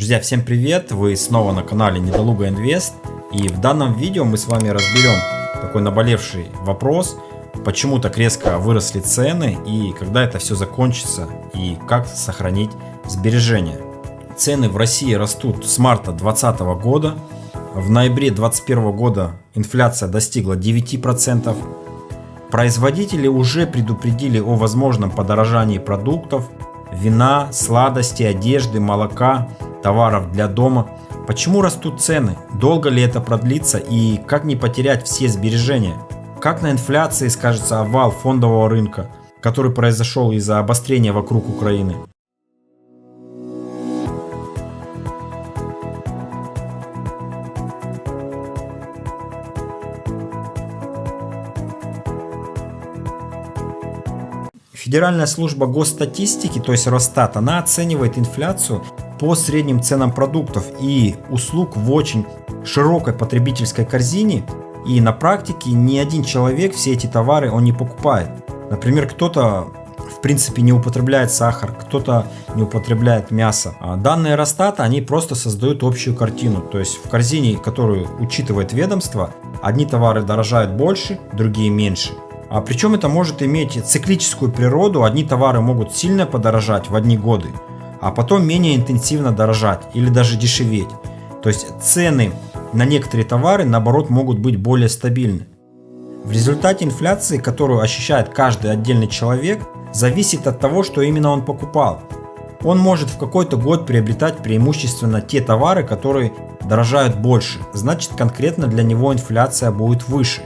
Друзья, всем привет! Вы снова на канале Недолуга Инвест, и в данном видео мы с вами разберем такой наболевший вопрос, почему так резко выросли цены и когда это все закончится и как сохранить сбережения. Цены в России растут с марта 2020 года, в ноябре 2021 года инфляция достигла 9%. Производители уже предупредили о возможном подорожании продуктов, вина, сладостей, одежды, молока, товаров для дома. Почему растут цены? Долго ли это продлится и как не потерять все сбережения? Как на инфляции скажется обвал фондового рынка, который произошел из-за обострения вокруг Украины? Федеральная служба госстатистики, то есть Росстат, она оценивает инфляцию по средним ценам продуктов и услуг в очень широкой потребительской корзине, и на практике ни один человек все эти товары он не покупает. Например, кто-то в принципе не употребляет сахар, кто-то не употребляет мясо. А данные Росстата, они просто создают общую картину, то есть в корзине, которую учитывает ведомство, одни товары дорожают больше, другие меньше. А причем это может иметь циклическую природу, одни товары могут сильно подорожать в одни годы, а потом менее интенсивно дорожать или даже дешеветь. То есть цены на некоторые товары наоборот могут быть более стабильны. В результате инфляции, которую ощущает каждый отдельный человек, зависит от того, что именно он покупал. Он может в какой-то год приобретать преимущественно те товары, которые дорожают больше, значит конкретно для него инфляция будет выше.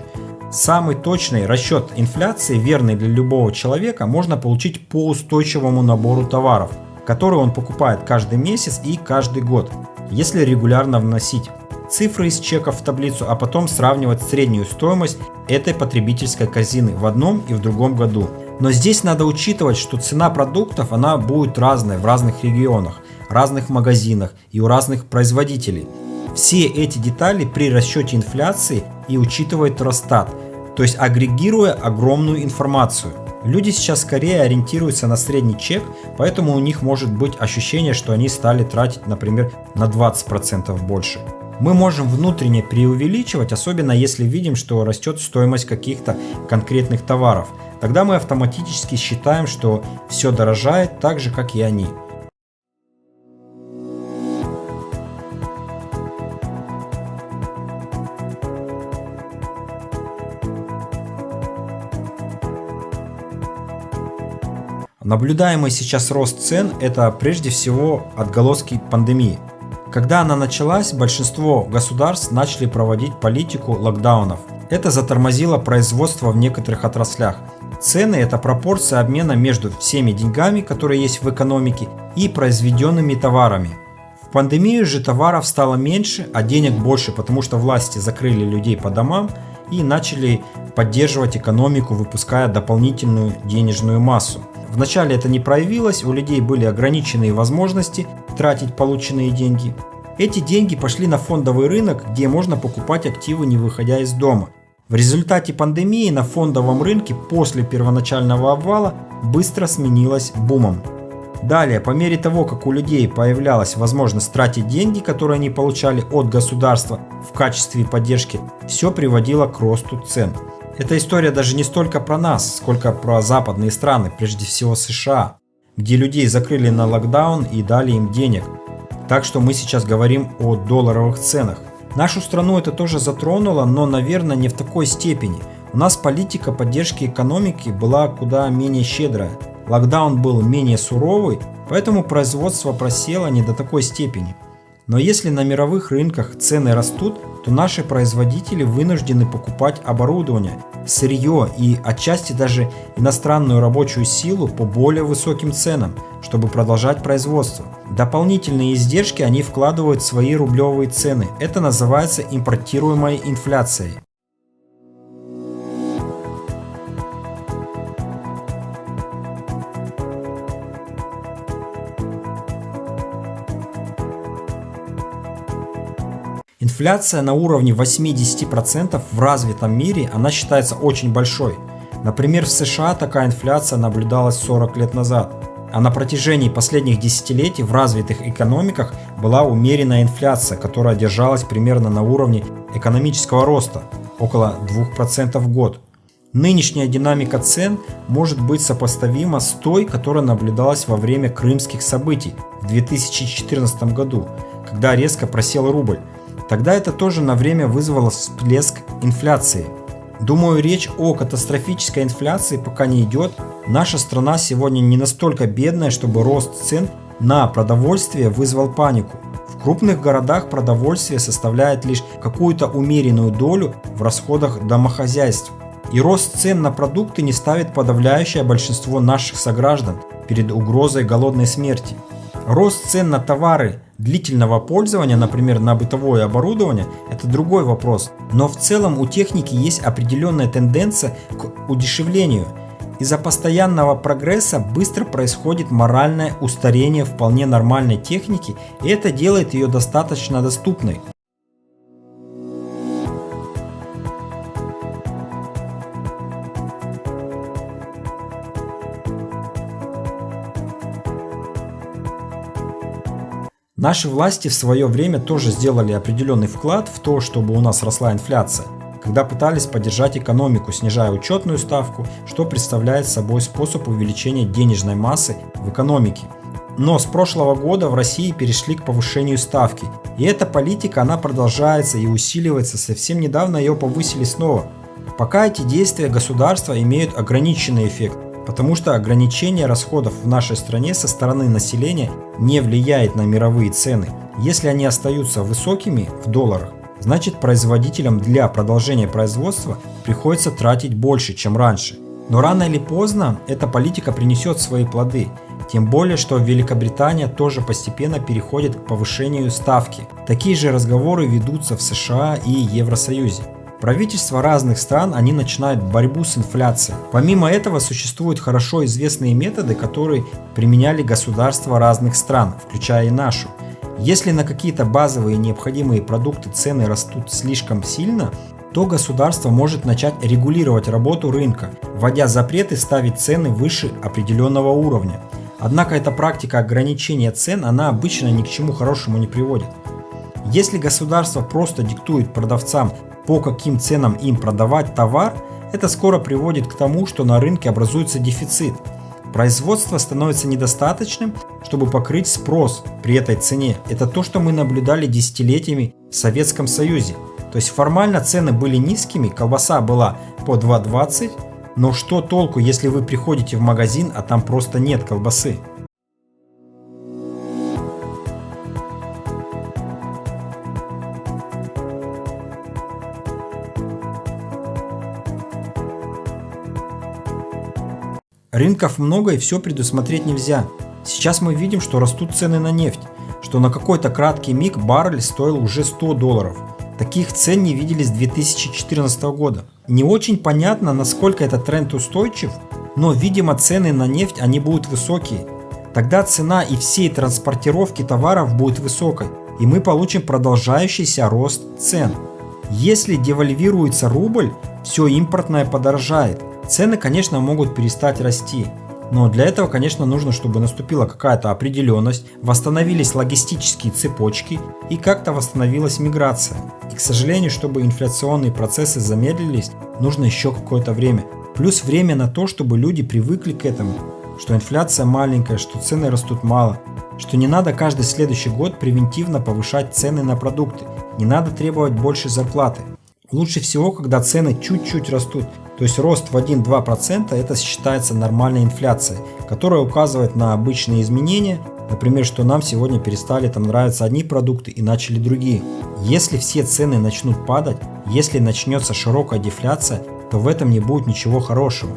Самый точный расчет инфляции, верный для любого человека, можно получить по устойчивому набору товаров, которые он покупает каждый месяц и каждый год, если регулярно вносить цифры из чеков в таблицу, а потом сравнивать среднюю стоимость этой потребительской корзины в одном и в другом году. Но здесь надо учитывать, что цена продуктов она будет разной в разных регионах, разных магазинах и у разных производителей. Все эти детали при расчете инфляции и учитывает Росстат, то есть агрегируя огромную информацию. Люди сейчас скорее ориентируются на средний чек, поэтому у них может быть ощущение, что они стали тратить, например, на 20% больше. Мы можем внутренне преувеличивать, особенно если видим, что растет стоимость каких-то конкретных товаров. Тогда мы автоматически считаем, что все дорожает так же, как и они. Наблюдаемый сейчас рост цен – это прежде всего отголоски пандемии. Когда она началась, большинство государств начали проводить политику локдаунов. Это затормозило производство в некоторых отраслях. Цены – это пропорция обмена между всеми деньгами, которые есть в экономике, и произведенными товарами. В пандемию же товаров стало меньше, а денег больше, потому что власти закрыли людей по домам и начали поддерживать экономику, выпуская дополнительную денежную массу. Вначале это не проявилось, у людей были ограниченные возможности тратить полученные деньги. Эти деньги пошли на фондовый рынок, где можно покупать активы, не выходя из дома. В результате пандемии на фондовом рынке после первоначального обвала быстро сменилось бумом. Далее, по мере того, как у людей появлялась возможность тратить деньги, которые они получали от государства в качестве поддержки, все приводило к росту цен. Эта история даже не столько про нас, сколько про западные страны, прежде всего США, где людей закрыли на локдаун и дали им денег. Так что мы сейчас говорим о долларовых ценах. Нашу страну это тоже затронуло, но, наверное, не в такой степени. У нас политика поддержки экономики была куда менее щедрая. Локдаун был менее суровый, поэтому производство просело не до такой степени. Но если на мировых рынках цены растут, то наши производители вынуждены покупать оборудование, сырье и отчасти даже иностранную рабочую силу по более высоким ценам, чтобы продолжать производство. Дополнительные издержки они вкладывают в свои рублевые цены. Это называется импортируемой инфляцией. Инфляция на уровне 80% в развитом мире, она считается очень большой. Например, в США такая инфляция наблюдалась 40 лет назад. А на протяжении последних десятилетий в развитых экономиках была умеренная инфляция, которая держалась примерно на уровне экономического роста, около 2% в год. Нынешняя динамика цен может быть сопоставима с той, которая наблюдалась во время крымских событий в 2014 году, когда резко просел рубль. Тогда это тоже на время вызвало всплеск инфляции. Думаю, речь о катастрофической инфляции пока не идет. Наша страна сегодня не настолько бедная, чтобы рост цен на продовольствие вызвал панику. В крупных городах продовольствие составляет лишь какую-то умеренную долю в расходах домохозяйств. И рост цен на продукты не ставит подавляющее большинство наших сограждан перед угрозой голодной смерти. Рост цен на товары длительного пользования, например, на бытовое оборудование, это другой вопрос. Но в целом у техники есть определенная тенденция к удешевлению. Из-за постоянного прогресса быстро происходит моральное устарение вполне нормальной техники, и это делает ее достаточно доступной. Наши власти в свое время тоже сделали определенный вклад в то, чтобы у нас росла инфляция, когда пытались поддержать экономику, снижая учетную ставку, что представляет собой способ увеличения денежной массы в экономике. Но с прошлого года в России перешли к повышению ставки, и эта политика она продолжается и усиливается, совсем недавно ее повысили снова. Пока эти действия государства имеют ограниченный эффект, потому что ограничение расходов в нашей стране со стороны населения не влияет на мировые цены. Если они остаются высокими в долларах, значит производителям для продолжения производства приходится тратить больше, чем раньше. Но рано или поздно эта политика принесет свои плоды, тем более, что Великобритания тоже постепенно переходит к повышению ставки. Такие же разговоры ведутся в США и Евросоюзе. Правительства разных стран, они начинают борьбу с инфляцией. Помимо этого существуют хорошо известные методы, которые применяли государства разных стран, включая и нашу. Если на какие-то базовые необходимые продукты цены растут слишком сильно, то государство может начать регулировать работу рынка, вводя запреты ставить цены выше определенного уровня. Однако эта практика ограничения цен, она обычно ни к чему хорошему не приводит. Если государство просто диктует продавцам, по каким ценам им продавать товар, это скоро приводит к тому, что на рынке образуется дефицит. Производство становится недостаточным, чтобы покрыть спрос при этой цене. Это то, что мы наблюдали десятилетиями в Советском Союзе. То есть формально цены были низкими, колбаса была по 2,20, но что толку, если вы приходите в магазин, а там просто нет колбасы? Рынков много и все предусмотреть нельзя. Сейчас мы видим, что растут цены на нефть, что на какой-то краткий миг баррель стоил уже $100. Таких цен не видели с 2014 года. Не очень понятно, насколько этот тренд устойчив, но, видимо, цены на нефть они будут высокие. Тогда цена и всей транспортировки товаров будет высокой, и мы получим продолжающийся рост цен. Если девальвируется рубль, все импортное подорожает. Цены, конечно, могут перестать расти, но для этого, конечно, нужно, чтобы наступила какая-то определенность, восстановились логистические цепочки и как-то восстановилась миграция. И, к сожалению, чтобы инфляционные процессы замедлились, нужно еще какое-то время. Плюс время на то, чтобы люди привыкли к этому, что инфляция маленькая, что цены растут мало, что не надо каждый следующий год превентивно повышать цены на продукты, не надо требовать больше зарплаты. Лучше всего, когда цены чуть-чуть растут, то есть рост в 1-2% это считается нормальной инфляцией, которая указывает на обычные изменения, например, что нам сегодня перестали нравиться одни продукты и начали другие. Если все цены начнут падать, если начнется широкая дефляция, то в этом не будет ничего хорошего.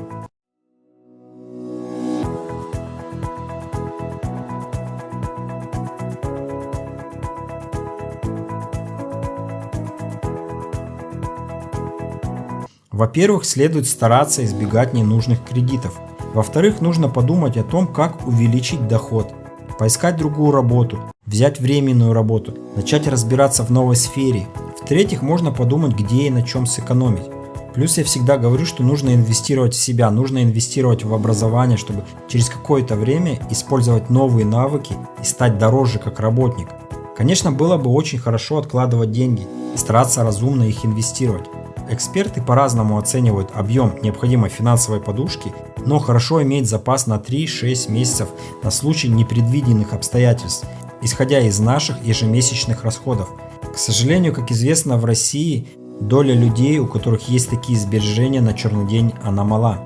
Во-первых, следует стараться избегать ненужных кредитов. Во-вторых, нужно подумать о том, как увеличить доход, поискать другую работу, взять временную работу, начать разбираться в новой сфере. В-третьих, можно подумать, где и на чем сэкономить. Плюс я всегда говорю, что нужно инвестировать в себя, нужно инвестировать в образование, чтобы через какое-то время использовать новые навыки и стать дороже как работник. Конечно, было бы очень хорошо откладывать деньги и стараться разумно их инвестировать. Эксперты по-разному оценивают объем необходимой финансовой подушки, но хорошо иметь запас на 3-6 месяцев на случай непредвиденных обстоятельств, исходя из наших ежемесячных расходов. К сожалению, как известно, в России доля людей, у которых есть такие сбережения на черный день, она мала.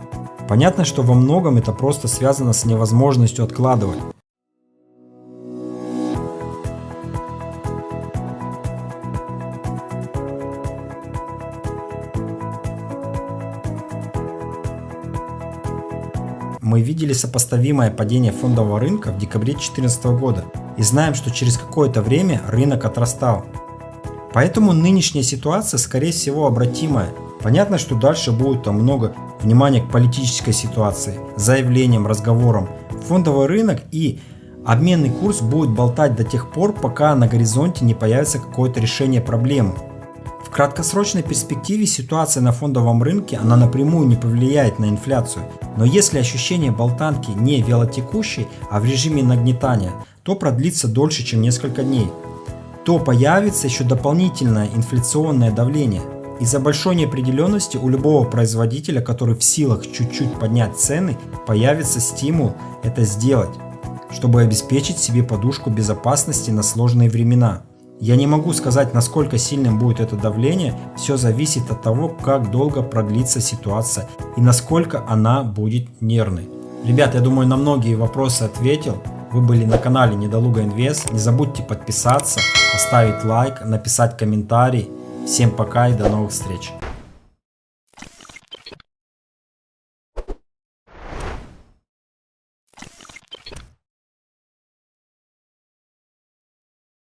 Понятно, что во многом это просто связано с невозможностью откладывать. Мы видели сопоставимое падение фондового рынка в декабре 2014 года и знаем, что через какое-то время рынок отрастал. Поэтому нынешняя ситуация, скорее всего, обратимая. Понятно, что дальше будет там много внимания к политической ситуации, заявлениям, разговорам. Фондовый рынок и обменный курс будут болтать до тех пор, пока на горизонте не появится какое-то решение проблемы. В краткосрочной перспективе ситуация на фондовом рынке, она напрямую не повлияет на инфляцию. Но если ощущение болтанки не вялотекущей, а в режиме нагнетания, то продлится дольше, чем несколько дней. То появится еще дополнительное инфляционное давление. Из-за большой неопределенности у любого производителя, который в силах чуть-чуть поднять цены, появится стимул это сделать, чтобы обеспечить себе подушку безопасности на сложные времена. Я не могу сказать, насколько сильным будет это давление, все зависит от того, как долго продлится ситуация и насколько она будет нервной. Ребят, я думаю, на многие вопросы ответил. Вы были на канале Недолуга Инвест. Не забудьте подписаться, поставить лайк, написать комментарий. Всем пока и до новых встреч.